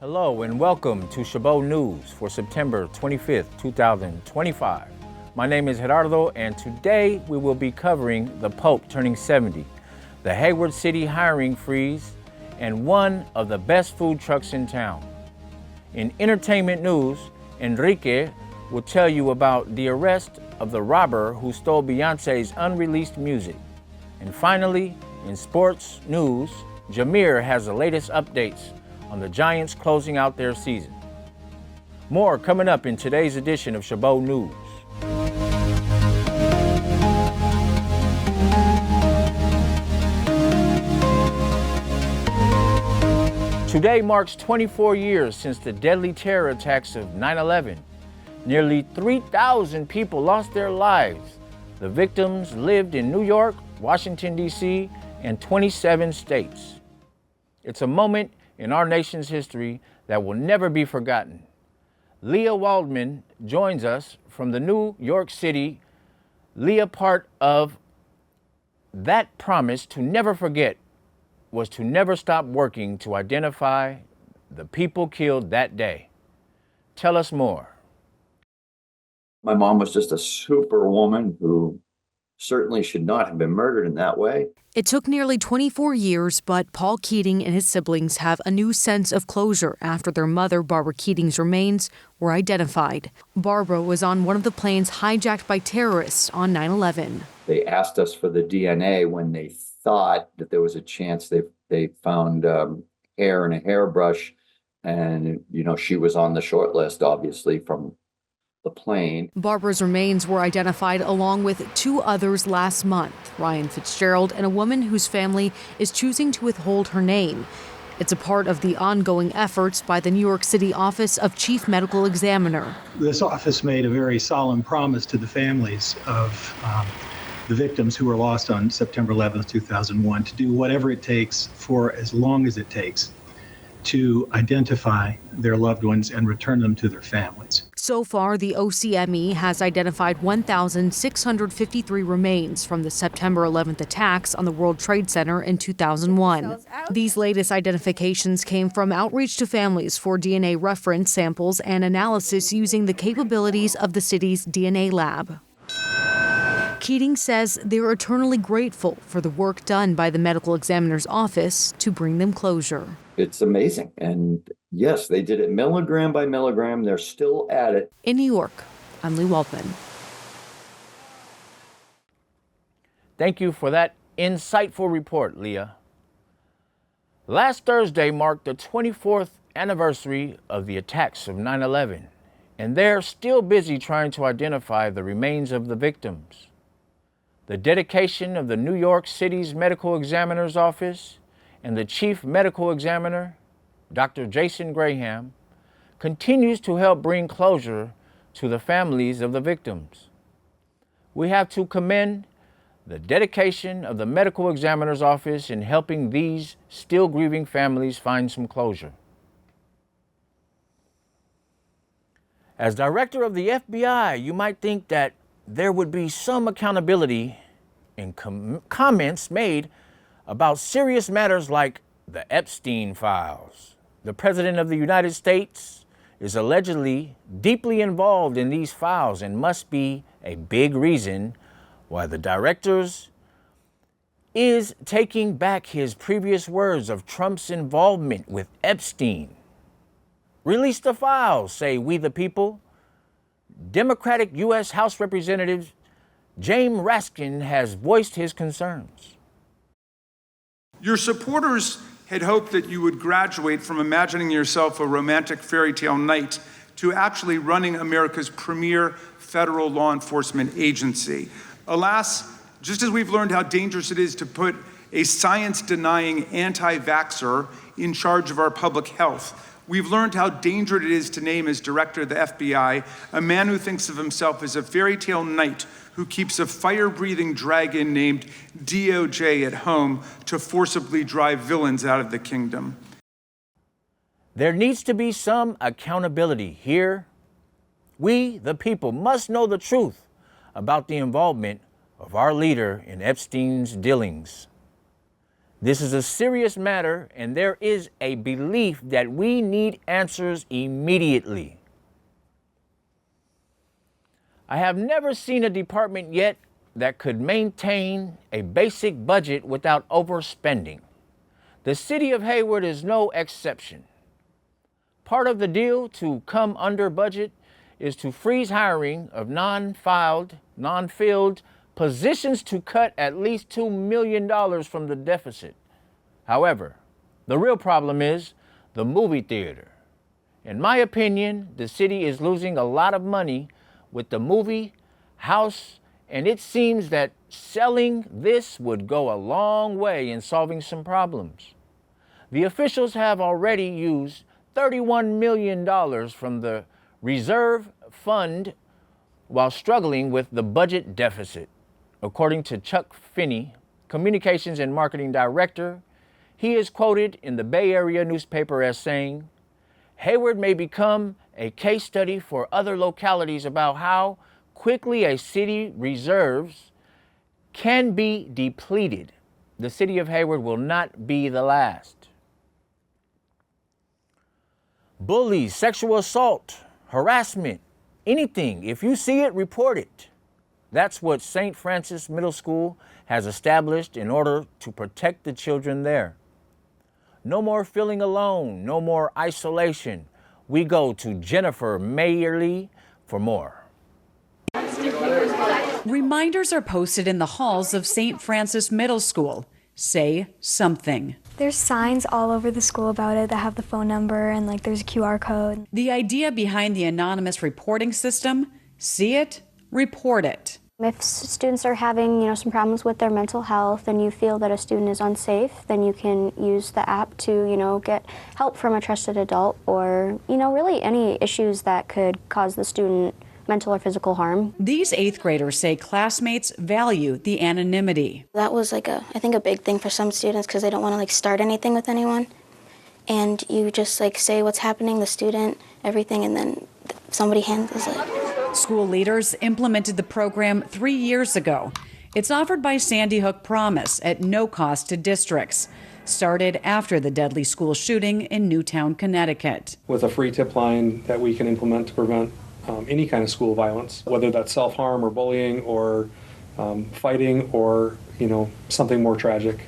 Hello and welcome to Chabot News for September 25th, 2025. My name is Gerardo and today we will be covering the Pope turning 70, the Hayward City hiring freeze, and one of the best food trucks in town. In entertainment news, Enrique will tell you about the arrest of the robber who stole Beyoncé's unreleased music. And finally, in sports news, Jameer has the latest updates on the Giants closing out their season. More coming up in today's edition of Chabot News. Today marks 24 years since the deadly terror attacks of 9/11. Nearly 3,000 people lost their lives. The victims lived in New York, Washington, D.C., and 27 states. It's a moment in our nation's history that will never be forgotten. Leah Waldman joins us from the New York City. Leah, part of that promise to never forget was to never stop working to identify the people killed that day. Tell us more. My mom was just a superwoman who certainly should not have been murdered in that way. It took nearly 24 years, but Paul Keating and his siblings have a new sense of closure after their mother, Barbara Keating's remains were identified. Barbara was on one of the planes hijacked by terrorists on 9/11. They asked us for the DNA when they thought that there was a chance they found hair in a hairbrush. And, she was on the short list, obviously, from the plane. Barbara's remains were identified along with two others last month, Ryan Fitzgerald and a woman whose family is choosing to withhold her name. It's a part of the ongoing efforts by the New York City Office of Chief Medical Examiner. This office made a very solemn promise to the families of the victims who were lost on September 11th, 2001, to do whatever it takes for as long as it takes to identify their loved ones and return them to their families. So far, the OCME has identified 1,653 remains from the September 11th attacks on the World Trade Center in 2001. These latest identifications came from outreach to families for DNA reference samples and analysis using the capabilities of the city's DNA lab. Keating says they're eternally grateful for the work done by the medical examiner's office to bring them closure. It's amazing. And yes, they did it milligram by milligram. They're still at it. In New York, I'm Leah Waldman. Thank you for that insightful report, Leah. Last Thursday marked the 24th anniversary of the attacks of 9/11, and they're still busy trying to identify the remains of the victims. The dedication of the New York City's Medical Examiner's Office and the Chief Medical Examiner, Dr. Jason Graham, continues to help bring closure to the families of the victims. We have to commend the dedication of the Medical Examiner's Office in helping these still grieving families find some closure. As director of the FBI, you might think that there would be some accountability in comments made about serious matters like the Epstein files. The President of the United States is allegedly deeply involved in these files and must be a big reason why the directors is taking back his previous words of Trump's involvement with Epstein. Release the files, say we the people. Democratic U.S. House Representative James Raskin has voiced his concerns. Your supporters had hoped that you would graduate from imagining yourself a romantic fairy tale knight to actually running America's premier federal law enforcement agency. Alas, just as we've learned how dangerous it is to put a science-denying anti-vaxxer in charge of our public health, we've learned how dangerous it is to name as director of the FBI a man who thinks of himself as a fairy tale knight who keeps a fire-breathing dragon named DOJ at home to forcibly drive villains out of the kingdom. There needs to be some accountability here. We, the people, must know the truth about the involvement of our leader in Epstein's dealings. This is a serious matter, and there is a belief that we need answers immediately. I have never seen a department yet that could maintain a basic budget without overspending. The city of Hayward is no exception. Part of the deal to come under budget is to freeze hiring of non-filled positions to cut at least $2 million from the deficit. However, the real problem is the movie theater. In my opinion, the city is losing a lot of money with the movie house, and it seems that selling this would go a long way in solving some problems. The officials have already used $31 million from the reserve fund while struggling with the budget deficit. According to Chuck Finney, Communications and Marketing Director, he is quoted in the Bay Area newspaper as saying, "Hayward may become a case study for other localities about how quickly a city reserves can be depleted. The city of Hayward will not be the last." Bullies, sexual assault, harassment, anything. If you see it, report it. That's what St. Francis Middle School has established in order to protect the children there. No more feeling alone, no more isolation. We go to Jennifer Mayerly for more. Reminders are posted in the halls of St. Francis Middle School. Say something. There's signs all over the school about it that have the phone number, and there's a QR code. The idea behind the anonymous reporting system: see it, report it. If students are having, some problems with their mental health and you feel that a student is unsafe, then you can use the app to, get help from a trusted adult or, really any issues that could cause the student mental or physical harm. These 8th graders say classmates value the anonymity. That was I think a big thing for some students because they don't want to start anything with anyone. And you just say what's happening, the student, everything, and then somebody handles it. School leaders implemented the program 3 years ago. It's offered by Sandy Hook Promise at no cost to districts. Started after the deadly school shooting in Newtown, Connecticut. With a free tip line that we can implement to prevent any kind of school violence, whether that's self-harm or bullying or fighting or, something more tragic.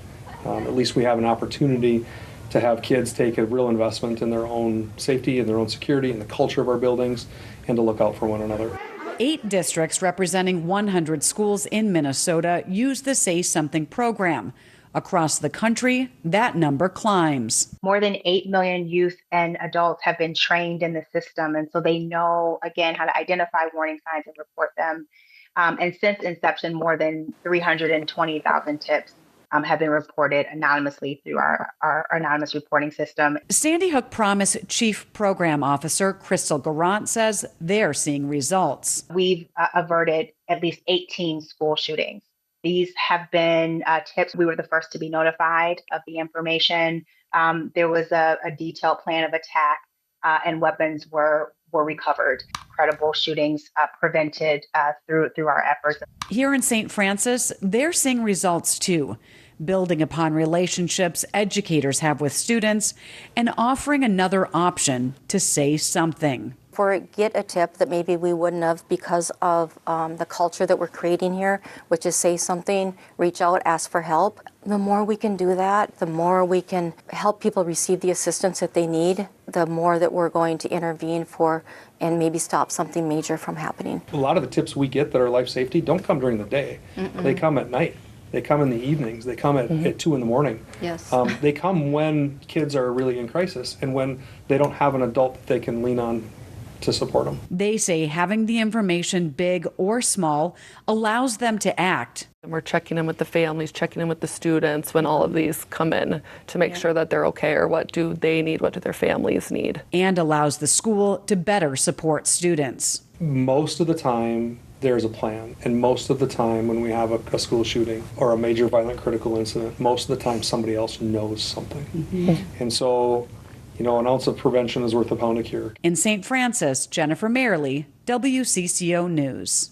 At least we have an opportunity to have kids take a real investment in their own safety and their own security and the culture of our buildings and to look out for one another. 8 districts representing 100 schools in Minnesota use the Say Something program. Across the country, that number climbs. More than 8 million youth and adults have been trained in the system, and so they know, again, how to identify warning signs and report them. And since inception, more than 320,000 tips have been reported anonymously through our anonymous reporting system. Sandy Hook Promise Chief Program Officer Crystal Garant says they're seeing results. We've averted at least 18 school shootings. These have been tips. We were the first to be notified of the information. There was a detailed plan of attack and weapons were recovered. Credible shootings prevented through our efforts. Here in St. Francis, they're seeing results too, building upon relationships educators have with students and offering another option to say something. Or get a tip that maybe we wouldn't have because of the culture that we're creating here, which is say something, reach out, ask for help. The more we can do that, the more we can help people receive the assistance that they need, the more that we're going to intervene for and maybe stop something major from happening. A lot of the tips we get that are life safety don't come during the day. They come at night. They come in the evenings. They come at 2 in the morning. Yes. They come when kids are really in crisis and when they don't have an adult that they can lean on to support them. They say having the information, big or small, allows them to act. We're checking in with the families, checking in with the students when all of these come in to make sure that they're okay or what do they need, what do their families need. And allows the school to better support students. Most of the time, there's a plan. And most of the time when we have a school shooting or a major violent critical incident, most of the time somebody else knows something. And so, an ounce of prevention is worth a pound of cure. In St. Francis, Jennifer Mayerly, WCCO News.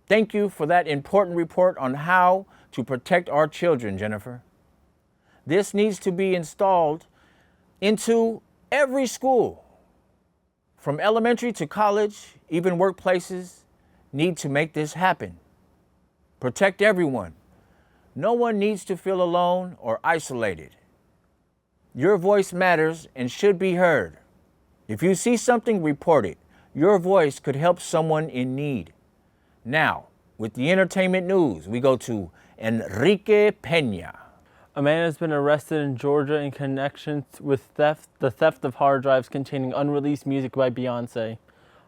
Thank you for that important report on how to protect our children, Jennifer. This needs to be installed into every school. From elementary to college, even workplaces need to make this happen. Protect everyone. No one needs to feel alone or isolated. Your voice matters and should be heard. If you see something, report it. Your voice could help someone in need. Now, with the entertainment news, we go to Enrique Peña. A man has been arrested in Georgia in connection with the theft of hard drives containing unreleased music by Beyoncé.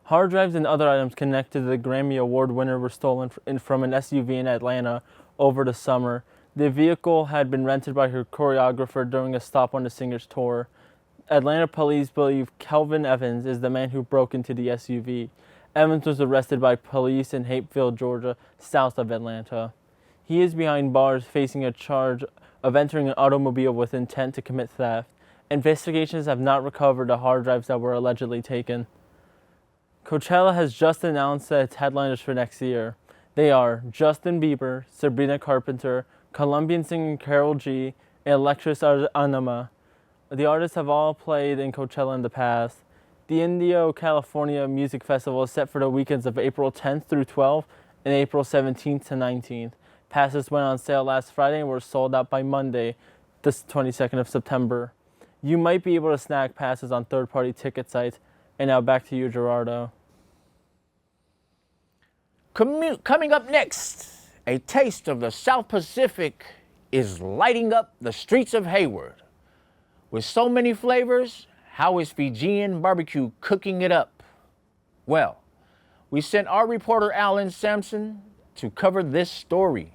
Hard drives and other items connected to the Grammy Award winner were stolen from an SUV in Atlanta over the summer. The vehicle had been rented by her choreographer during a stop on the singer's tour. Atlanta police believe Kelvin Evans is the man who broke into the SUV. Evans was arrested by police in Hapeville, Georgia, south of Atlanta. He is behind bars facing a charge of entering an automobile with intent to commit theft. Investigations have not recovered the hard drives that were allegedly taken. Coachella has just announced that its headliners for next year. They are Justin Bieber, Sabrina Carpenter, Colombian singer Karol G, and Alexis Anima. The artists have all played in Coachella in the past. The Indio, California Music Festival is set for the weekends of April 10th through 12th and April 17th to 19th. Passes went on sale last Friday and were sold out by Monday, the 22nd of September. You might be able to snag passes on third-party ticket sites. And now back to you, Gerardo. Coming up next, a taste of the South Pacific is lighting up the streets of Hayward. With so many flavors, how is Fijian barbecue cooking it up? Well, we sent our reporter Alan Sampson to cover this story.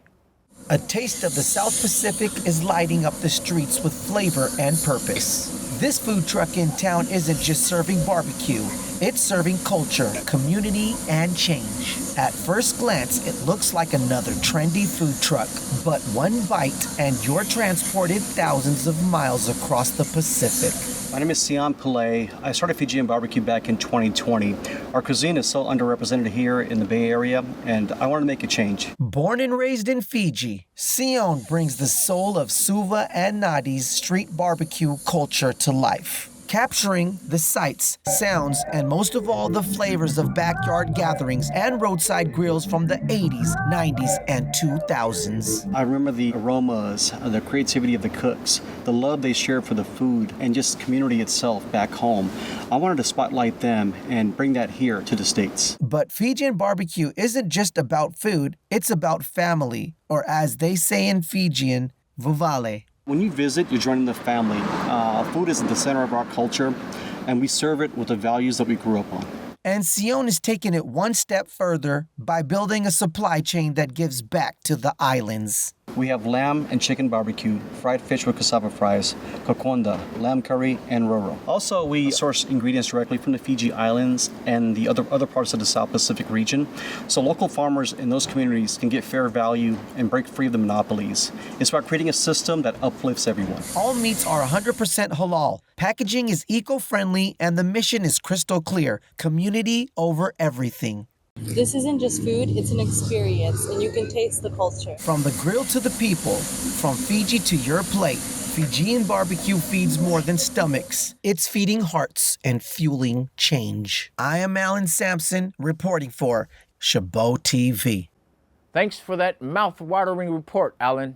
A taste of the South Pacific is lighting up the streets with flavor and purpose. This food truck in town isn't just serving barbecue, it's serving culture, community, and change. At first glance, it looks like another trendy food truck, but one bite and you're transported thousands of miles across the Pacific. My name is Sion Pillay. I started Fijian barbecue back in 2020. Our cuisine is so underrepresented here in the Bay Area, and I wanted to make a change. Born and raised in Fiji, Sion brings the soul of Suva and Nadi's street barbecue culture to life, capturing the sights, sounds, and most of all, the flavors of backyard gatherings and roadside grills from the 80s, 90s, and 2000s. I remember the aromas, the creativity of the cooks, the love they shared for the food, and just community itself back home. I wanted to spotlight them and bring that here to the States. But Fijian barbecue isn't just about food, it's about family, or as they say in Fijian, vuvale. When you visit, you're joining the family. Food is at the center of our culture, and we serve it with the values that we grew up on. And Sion is taking it one step further by building a supply chain that gives back to the islands. We have lamb and chicken barbecue, fried fish with cassava fries, kokonda, lamb curry, and roro. Also, we source ingredients directly from the Fiji Islands and the other parts of the South Pacific region, so local farmers in those communities can get fair value and break free of the monopolies. It's about creating a system that uplifts everyone. All meats are 100% halal. Packaging is eco-friendly, and the mission is crystal clear: community over everything. This isn't just food, it's an experience, and you can taste the culture. From the grill to the people, from Fiji to your plate, Fijian barbecue feeds more than stomachs. It's feeding hearts and fueling change. I am Alan Sampson, reporting for Chabot TV. Thanks for that mouth-watering report, Alan.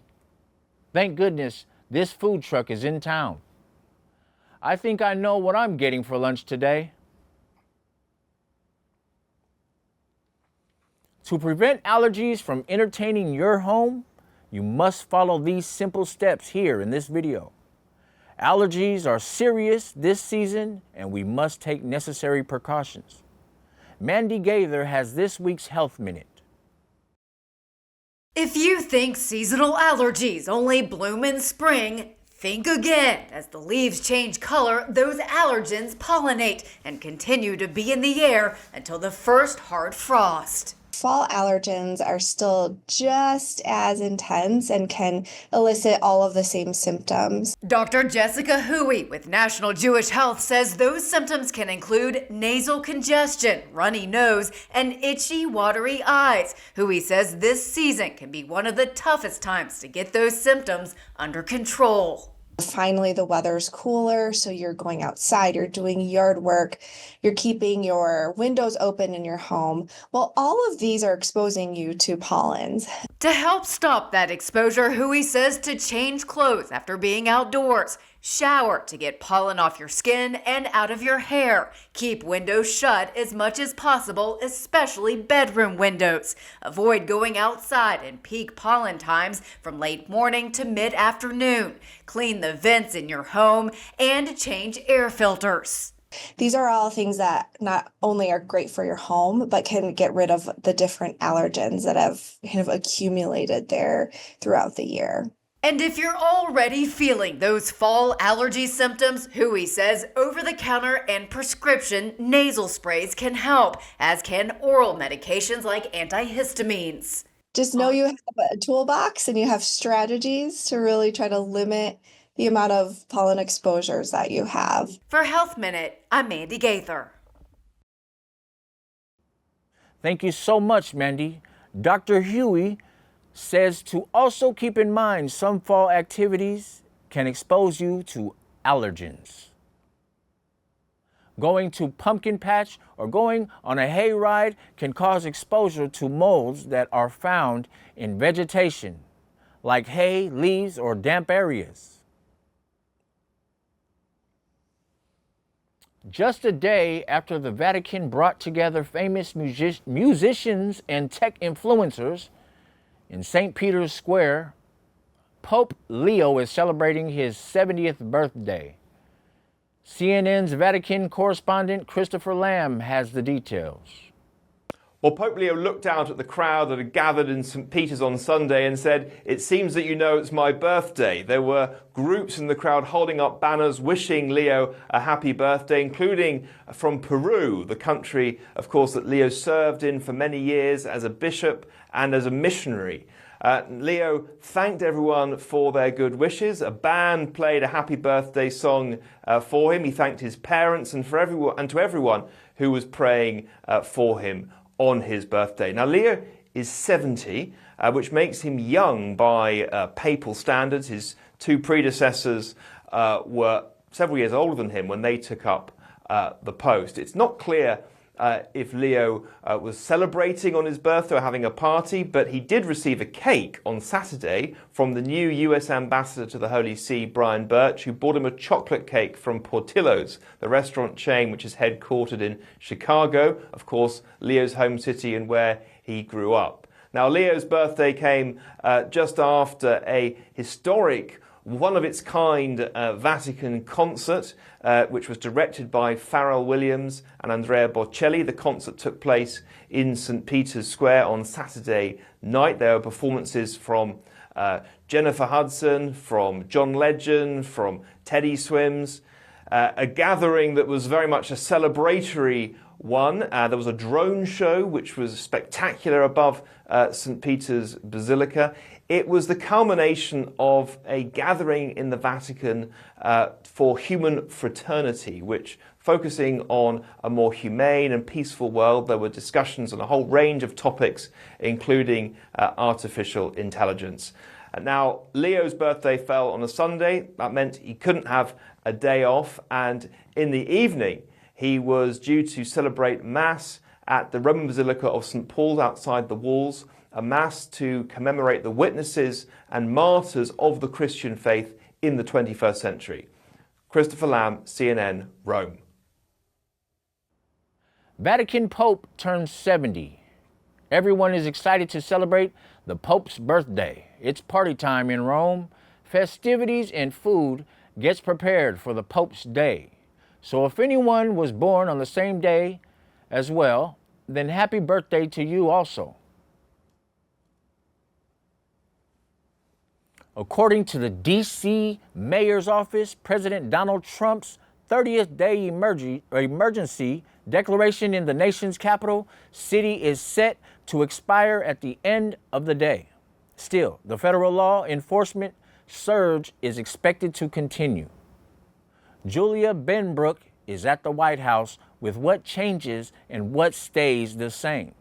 Thank goodness this food truck is in town. I think I know what I'm getting for lunch today. To prevent allergies from entertaining your home, you must follow these simple steps here in this video. Allergies are serious this season, and we must take necessary precautions. Mandy Gaither has this week's Health Minute. If you think seasonal allergies only bloom in spring, think again. As the leaves change color, those allergens pollinate and continue to be in the air until the first hard frost. fall allergens are still just as intense and can elicit all of the same symptoms. Dr. Jessica Huey with National Jewish Health says those symptoms can include nasal congestion, runny nose, and itchy, watery eyes. Huey says this season can be one of the toughest times to get those symptoms under control. Finally, the weather's cooler, so you're going outside, you're doing yard work, you're keeping your windows open in your home. Well, all of these are exposing you to pollens. To help stop that exposure, Huey says to change clothes after being outdoors, shower to get pollen off your skin and out of your hair, keep windows shut as much as possible, especially bedroom windows. Avoid going outside in peak pollen times from late morning to mid-afternoon. Clean the vents in your home and change air filters. These are all things that not only are great for your home, but can get rid of the different allergens that have kind of accumulated there throughout the year. And if you're already feeling those fall allergy symptoms, Huey says over-the-counter and prescription nasal sprays can help, as can oral medications like antihistamines. Just know you have a toolbox and you have strategies to really try to limit the amount of pollen exposures that you have. For Health Minute, I'm Mandy Gaither. Thank you so much, Mandy. Dr. Huey says to also keep in mind some fall activities can expose you to allergens. Going to pumpkin patch or going on a hayride can cause exposure to molds that are found in vegetation, like hay, leaves, or damp areas. Just a day after the Vatican brought together famous musicians and tech influencers in St. Peter's Square, Pope Leo is celebrating his 70th birthday. CNN's Vatican correspondent Christopher Lamb has the details. Well, Pope Leo looked out at the crowd that had gathered in St. Peter's on Sunday and said, "It seems that you know it's my birthday." There were groups in the crowd holding up banners wishing Leo a happy birthday, including from Peru, the country, of course, that Leo served in for many years as a bishop and as a missionary. Leo thanked everyone for their good wishes. A band played a happy birthday song for him. He thanked his parents and to everyone who was praying for him on his birthday. Now, Leo is 70, which makes him young by papal standards. His two predecessors were several years older than him when they took up the post. It's not clear if Leo was celebrating on his birthday or having a party, but he did receive a cake on Saturday from the new US ambassador to the Holy See, Brian Birch, who bought him a chocolate cake from Portillo's, the restaurant chain which is headquartered in Chicago, of course, Leo's home city and where he grew up. Now, Leo's birthday came just after a historic, one-of-its-kind Vatican concert, which was directed by Pharrell Williams and Andrea Bocelli. The concert took place in St. Peter's Square on Saturday night. There were performances from Jennifer Hudson, from John Legend, from Teddy Swims, a gathering that was very much a celebratory one. There was a drone show, which was spectacular above St. Peter's Basilica. It was the culmination of a gathering in the Vatican for human fraternity, which focusing on a more humane and peaceful world. There were discussions on a whole range of topics, including artificial intelligence. Now, Leo's birthday fell on a Sunday. That meant he couldn't have a day off. And in the evening, he was due to celebrate Mass at the Roman Basilica of St. Paul's outside the walls, a Mass to commemorate the witnesses and martyrs of the Christian faith in the 21st century. Christopher Lamb, CNN, Rome. Vatican Pope turns 70. Everyone is excited to celebrate the Pope's birthday. It's party time in Rome. Festivities and food gets prepared for the Pope's day. So if anyone was born on the same day as well, then happy birthday to you also. According to the D.C. Mayor's Office, President Donald Trump's 30th day emergency declaration in the nation's capital city is set to expire at the end of the day. Still, the federal law enforcement surge is expected to continue. Julia Benbrook is at the White House with what changes and what stays the same.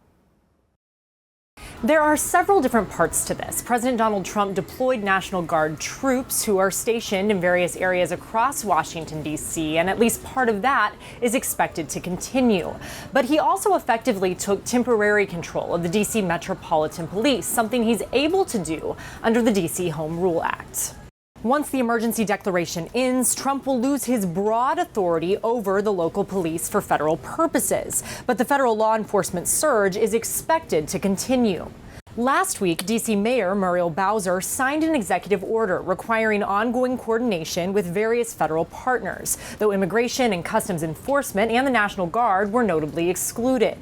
There are several different parts to this. President Donald Trump deployed National Guard troops who are stationed in various areas across Washington, D.C., and at least part of that is expected to continue. But he also effectively took temporary control of the D.C. Metropolitan Police, something he's able to do under the D.C. Home Rule Act. Once the emergency declaration ends, Trump will lose his broad authority over the local police for federal purposes. But the federal law enforcement surge is expected to continue. Last week, D.C. Mayor Muriel Bowser signed an executive order requiring ongoing coordination with various federal partners, though Immigration and Customs Enforcement and the National Guard were notably excluded.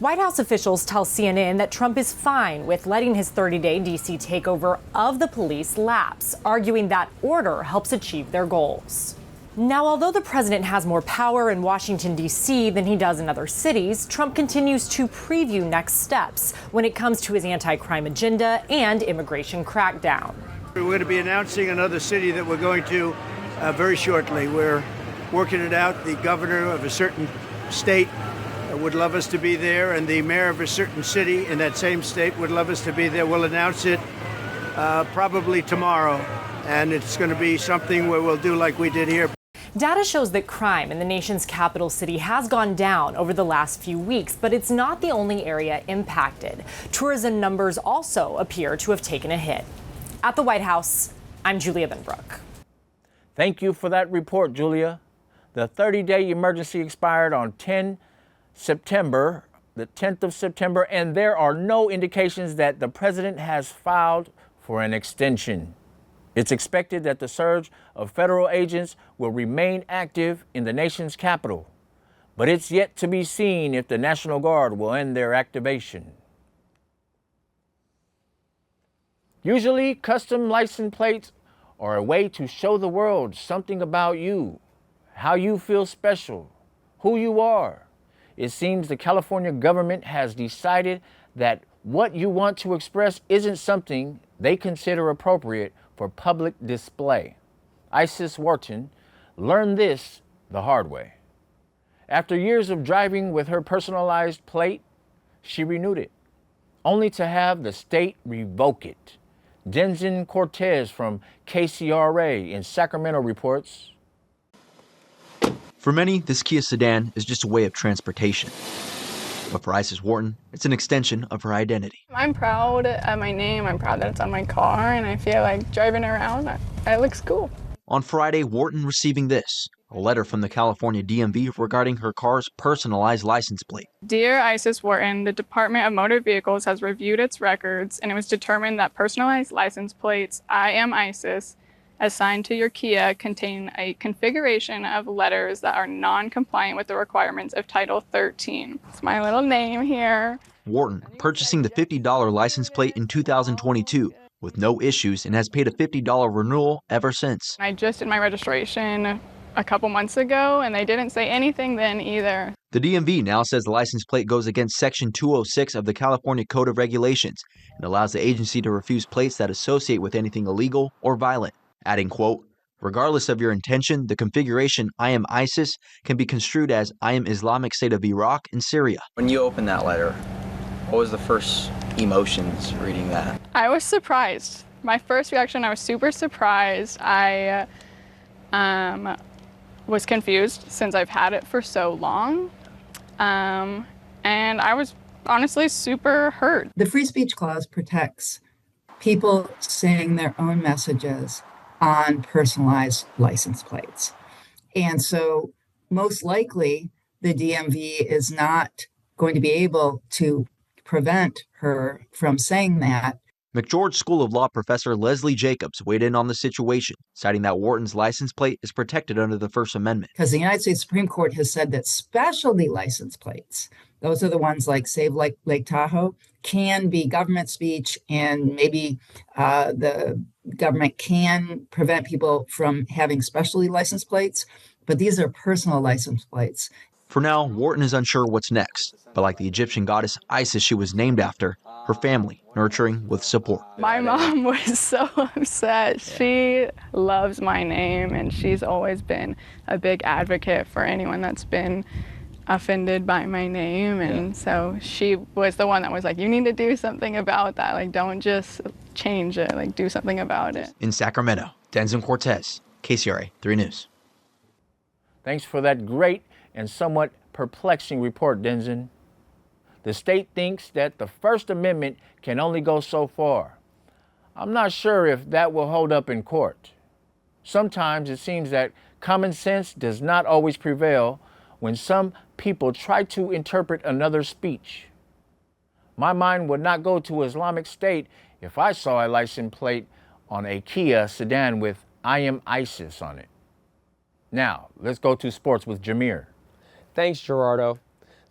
White House officials tell CNN that Trump is fine with letting his 30-day D.C. takeover of the police lapse, arguing that order helps achieve their goals. Now, although the president has more power in Washington, D.C. than he does in other cities, Trump continues to preview next steps when it comes to his anti-crime agenda and immigration crackdown. We're going to be announcing another city that we're going to very shortly. We're working it out. The governor of a certain state would love us to be there, and the mayor of a certain city in that same state would love us to be there. We'll announce it probably tomorrow, and it's going to be something where we'll do like we did here. Data shows that crime in the nation's capital city has gone down over the last few weeks, but it's not the only area impacted. Tourism numbers also appear to have taken a hit. At the White House, I'm Julia Benbrook. Thank you for that report, Julia. The 30-day emergency expired on September, the 10th of September, and there are no indications that the president has filed for an extension. It's expected that the surge of federal agents will remain active in the nation's capital, but it's yet to be seen if the National Guard will end their activation. Usually, custom license plates are a way to show the world something about you, how you feel special, who you are. It seems the California government has decided that what you want to express isn't something they consider appropriate for public display. Isis Wharton learned this the hard way. After years of driving with her personalized plate, she renewed it, only to have the state revoke it. Denzin Cortez from KCRA in Sacramento reports. For many, this Kia sedan is just a way of transportation. But for Isis Wharton, it's an extension of her identity. I'm proud of my name, I'm proud that it's on my car, and I feel like driving around, it looks cool. On Friday, Wharton receiving this, a letter from the California DMV regarding her car's personalized license plate. Dear Isis Wharton, the Department of Motor Vehicles has reviewed its records, and it was determined that personalized license plates, I am Isis, assigned to your Kia contain a configuration of letters that are non-compliant with the requirements of Title 13. It's my little name here. Wharton purchasing the $50 license plate in 2022 with no issues and has paid a $50 renewal ever since. I just did my registration a couple months ago, and they didn't say anything then either. The DMV now says the license plate goes against Section 206 of the California Code of Regulations and allows the agency to refuse plates that associate with anything illegal or violent. Adding, quote, regardless of your intention, the configuration I am ISIS can be construed as I am Islamic State of Iraq and Syria. When you opened that letter, what was the first emotions reading that? I was surprised. My first reaction, I was super surprised. I was confused since I've had it for so long. And I was honestly super hurt. The free speech clause protects people saying their own messages on personalized license plates. And so most likely the DMV is not going to be able to prevent her from saying that. McGeorge School of Law professor Leslie Jacobs weighed in on the situation, citing that Wharton's license plate is protected under the First Amendment. Because the United States Supreme Court has said that specialty license plates, those are the ones like Save Lake Tahoe, can be government speech, and maybe the government can prevent people from having specialty license plates, but these are personal license plates. For now, Wharton is unsure what's next, but like the Egyptian goddess Isis she was named after, her family nurturing with support. My mom was so upset. She loves my name, and she's always been a big advocate for anyone that's been offended by my name. And so she was the one that was like, you need to do something about that. Like, don't just change it, like, do something about it. In Sacramento, Denson Cortez, KCRA 3 News. Thanks for that great and somewhat perplexing report, Denson. The state thinks that the First Amendment can only go so far. I'm not sure if that will hold up in court. Sometimes it seems that common sense does not always prevail when some people try to interpret another's speech. My mind would not go to Islamic State if I saw a license plate on a Kia sedan with "I am ISIS" on it. Now, let's go to sports with Jameer. Thanks, Gerardo.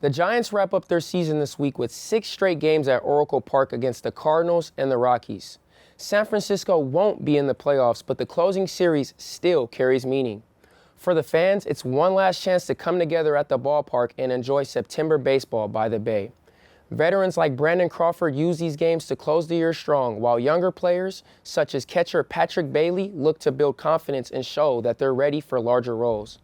The Giants wrap up their season this week with 6 straight games at Oracle Park against the Cardinals and the Rockies. San Francisco won't be in the playoffs, but the closing series still carries meaning. For the fans, it's one last chance to come together at the ballpark and enjoy September baseball by the Bay. Veterans like Brandon Crawford use these games to close the year strong, while younger players, such as catcher Patrick Bailey, look to build confidence and show that they're ready for larger roles.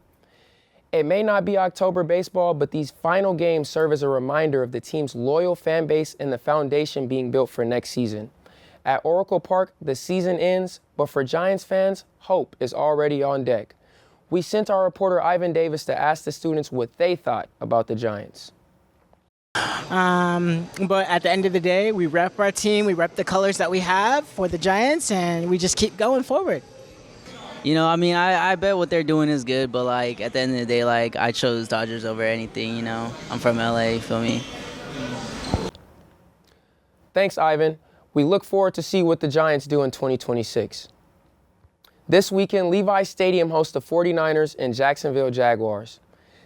It may not be October baseball, but these final games serve as a reminder of the team's loyal fan base and the foundation being built for next season. At Oracle Park, the season ends, but for Giants fans, hope is already on deck. We sent our reporter Ivan Davis to ask the students what they thought about the Giants. But at the end of the day, we rep our team, we rep the colors that we have for the Giants, and we just keep going forward. You know, I mean, I bet what they're doing is good, but, like, at the end of the day, like, I chose Dodgers over anything, you know. I'm from LA, you feel me? Thanks, Ivan. We look forward to see what the Giants do in 2026. This weekend, Levi Stadium hosts the 49ers and Jacksonville Jaguars.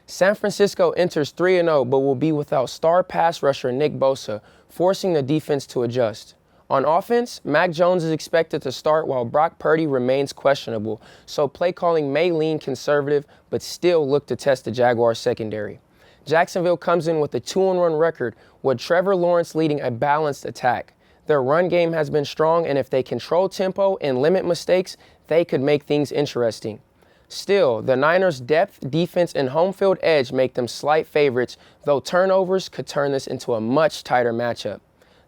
San Francisco enters 3-0, but will be without star pass rusher Nick Bosa, forcing the defense to adjust. On offense, Mac Jones is expected to start while Brock Purdy remains questionable, so play calling may lean conservative but still look to test the Jaguars secondary. Jacksonville comes in with a 2-1 record, with Trevor Lawrence leading a balanced attack. Their run game has been strong, and if they control tempo and limit mistakes, they could make things interesting. Still, the Niners' depth, defense, and home field edge make them slight favorites, though turnovers could turn this into a much tighter matchup.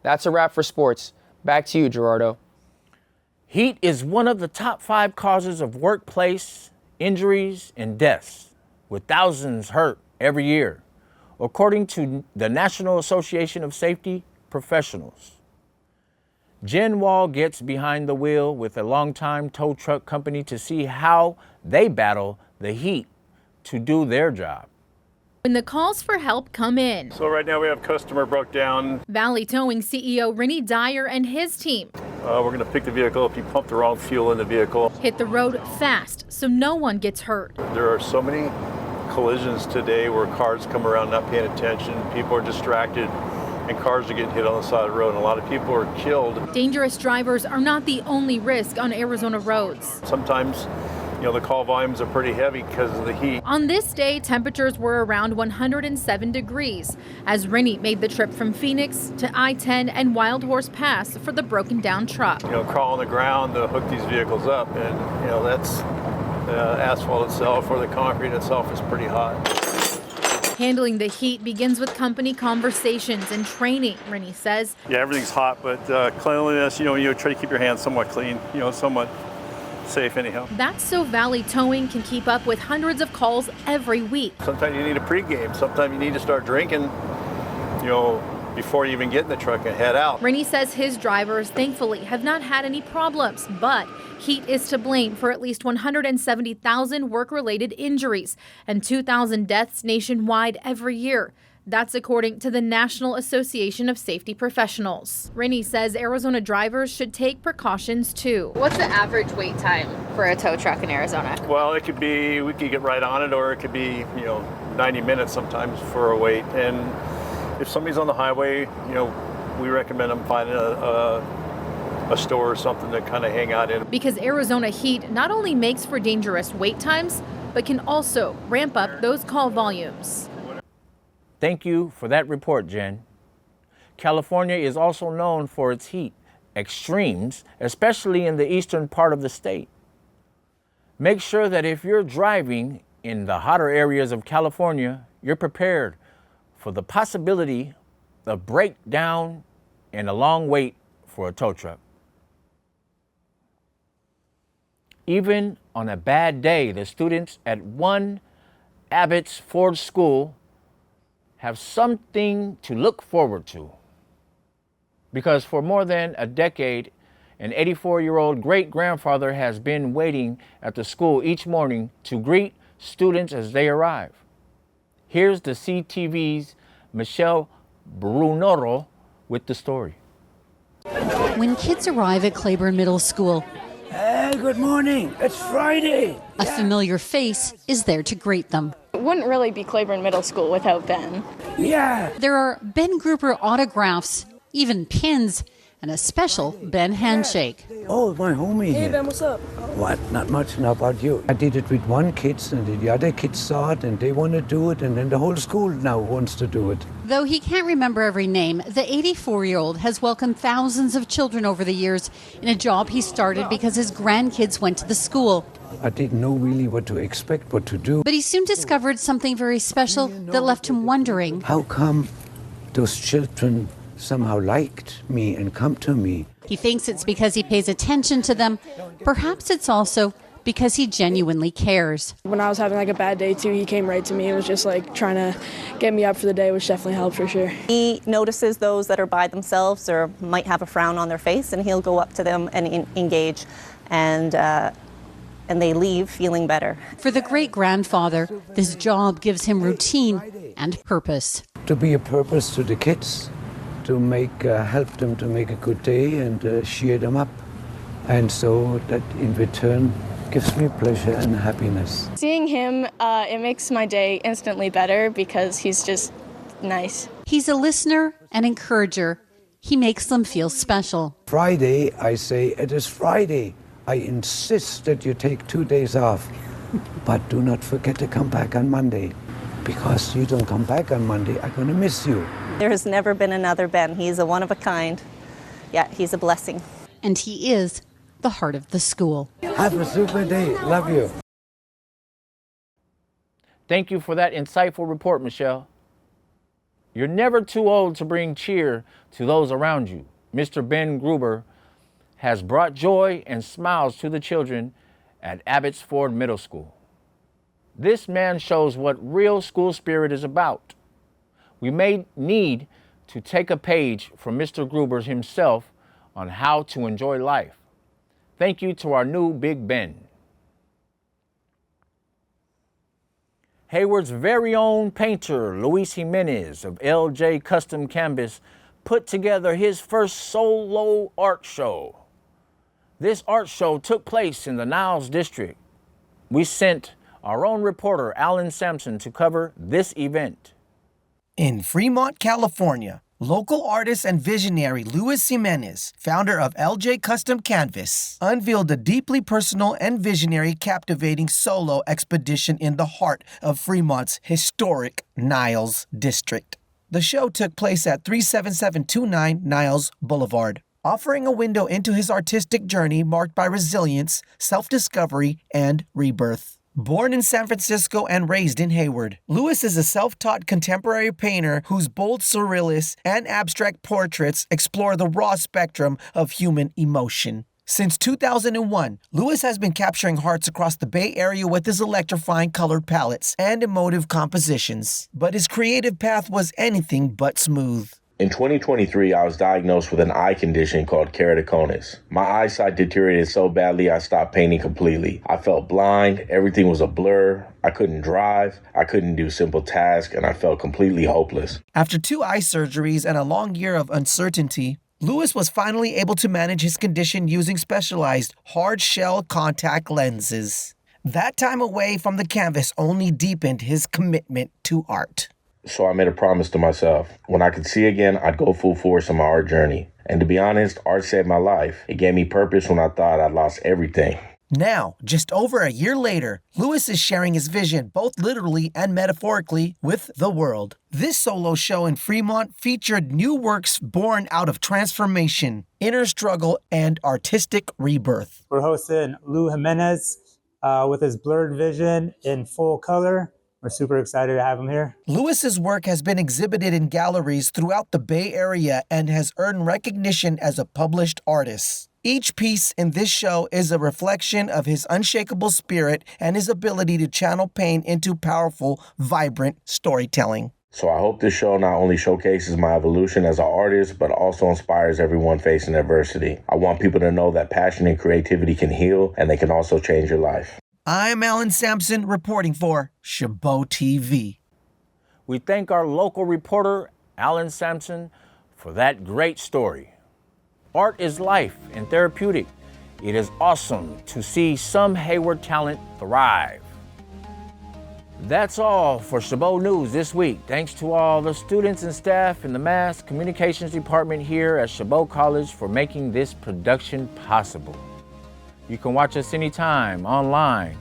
That's a wrap for sports. Back to you, Gerardo. Heat is one of the top 5 causes of workplace injuries and deaths, with thousands hurt every year, according to the National Association of Safety Professionals. Jen Wall gets behind the wheel with a longtime tow truck company to see how they battle the heat to do their job. When the calls for help come in. So right now we have customer broke down. Valley Towing CEO Rennie Dyer and his team. We're going to pick the vehicle up. He pumped the wrong fuel in the vehicle. Hit the road fast so no one gets hurt. There are so many collisions today where cars come around not paying attention. People are distracted and cars are getting hit on the side of the road. And a lot of people are killed. Dangerous drivers are not the only risk on Arizona roads. Sometimes, you know, the call volumes are pretty heavy because of the heat. On this day, temperatures were around 107 degrees as Rennie made the trip from Phoenix to I-10 and Wild Horse Pass for the broken down truck. You know, crawl on the ground to hook these vehicles up, and, you know, that's the asphalt itself or the concrete itself is pretty hot. Handling the heat begins with company conversations and training, Rennie says. Yeah, everything's hot, but cleanliness, you try to keep your hands somewhat clean, somewhat safe anyhow. That's so Valley Towing can keep up with hundreds of calls every week. Sometimes you need a pregame. Sometimes you need to start drinking, before you even get in the truck and head out. Rennie says his drivers, thankfully, have not had any problems, but heat is to blame for at least 170,000 work-related injuries and 2,000 deaths nationwide every year. That's according to the National Association of Safety Professionals. Rennie says Arizona drivers should take precautions too. What's the average wait time for a tow truck in Arizona? Well, we could get right on it, or it could be, 90 minutes sometimes for a wait. And if somebody's on the highway, we recommend them finding a store or something to kind of hang out in. Because Arizona heat not only makes for dangerous wait times, but can also ramp up those call volumes. Thank you for that report, Jen. California is also known for its heat extremes, especially in the eastern part of the state. Make sure that if you're driving in the hotter areas of California, you're prepared for the possibility of breakdown and a long wait for a tow truck. Even on a bad day, the students at one Abbott's Ford School have something to look forward to. Because for more than a decade, an 84-year-old great-grandfather has been waiting at the school each morning to greet students as they arrive. Here's the CTV's Michelle Brunoro with the story. When kids arrive at Claiborne Middle School, hey, good morning. It's Friday. A familiar face is there to greet them. It wouldn't really be Claiborne Middle School without Ben. Yeah. There are Ben Gruber autographs, even pins, and a special Ben handshake. Oh, my homie here. Hey, Ben, what's up? What? Not much. How about you? I did it with one kid, and the other kids saw it, and they want to do it, and then the whole school now wants to do it. Though he can't remember every name, the 84-year-old has welcomed thousands of children over the years in a job he started because his grandkids went to the school. I didn't know really what to expect, what to do. But he soon discovered something very special that left him wondering. How come those children somehow liked me and come to me? He thinks it's because he pays attention to them. Perhaps it's also because he genuinely cares. When I was having like a bad day too, he came right to me and was just like trying to get me up for the day, which definitely helped for sure. He notices those that are by themselves or might have a frown on their face, and he'll go up to them and engage, and they leave feeling better. For the great-grandfather, this job gives him routine and purpose. To be a purpose to the kids, to make help them to make a good day and cheer them up. And so that in return gives me pleasure and happiness. Seeing him, it makes my day instantly better because he's just nice. He's a listener and encourager. He makes them feel special. Friday, I say, it is Friday. I insist that you take 2 days off, but do not forget to come back on Monday, because you don't come back on Monday, I'm going to miss you. There has never been another Ben. He's a one of a kind. Yeah, he's a blessing. And he is the heart of the school. Have a super day. Love you. Thank you for that insightful report, Michelle. You're never too old to bring cheer to those around you. Mr. Ben Gruber has brought joy and smiles to the children at Abbott's Ford Middle School. This man shows what real school spirit is about. We may need to take a page from Mr. Gruber himself on how to enjoy life. Thank you to our new Big Ben. Hayward's very own painter, Luis Jimenez of LJ Custom Canvas, put together his first solo art show. This art show took place in the Niles District. We sent our own reporter, Alan Sampson, to cover this event. In Fremont, California, local artist and visionary Luis Jimenez, founder of LJ Custom Canvas, unveiled a deeply personal and visionary captivating solo expedition in the heart of Fremont's historic Niles District. The show took place at 37729 Niles Boulevard, offering a window into his artistic journey marked by resilience, self-discovery, and rebirth. Born in San Francisco and raised in Hayward, Luis is a self-taught contemporary painter whose bold surrealist and abstract portraits explore the raw spectrum of human emotion. Since 2001, Luis has been capturing hearts across the Bay Area with his electrifying colored palettes and emotive compositions. But his creative path was anything but smooth. In 2023, I was diagnosed with an eye condition called keratoconus. My eyesight deteriorated so badly I stopped painting completely. I felt blind, everything was a blur, I couldn't drive, I couldn't do simple tasks, and I felt completely hopeless. After 2 eye surgeries and a long year of uncertainty, Luis was finally able to manage his condition using specialized hard-shell contact lenses. That time away from the canvas only deepened his commitment to art. So I made a promise to myself. When I could see again, I'd go full force on my art journey. And to be honest, art saved my life. It gave me purpose when I thought I'd lost everything. Now, just over a year later, Luis is sharing his vision, both literally and metaphorically, with the world. This solo show in Fremont featured new works born out of transformation, inner struggle, and artistic rebirth. We're hosting Luis Jimenez with his blurred vision in full color. We're super excited to have him here. Luis's work has been exhibited in galleries throughout the Bay Area and has earned recognition as a published artist. Each piece in this show is a reflection of his unshakable spirit and his ability to channel pain into powerful, vibrant storytelling. So I hope this show not only showcases my evolution as an artist, but also inspires everyone facing adversity. I want people to know that passion and creativity can heal, and they can also change your life. I'm Alan Sampson reporting for Chabot TV. We thank our local reporter, Alan Sampson, for that great story. Art is life and therapeutic. It is awesome to see some Hayward talent thrive. That's all for Chabot News this week. Thanks to all the students and staff in the Mass Communications Department here at Chabot College for making this production possible. You can watch us anytime online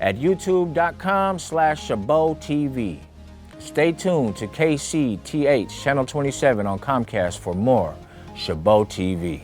at youtube.com/Chabot TV. Stay tuned to KCTH Channel 27 on Comcast for more Chabot TV.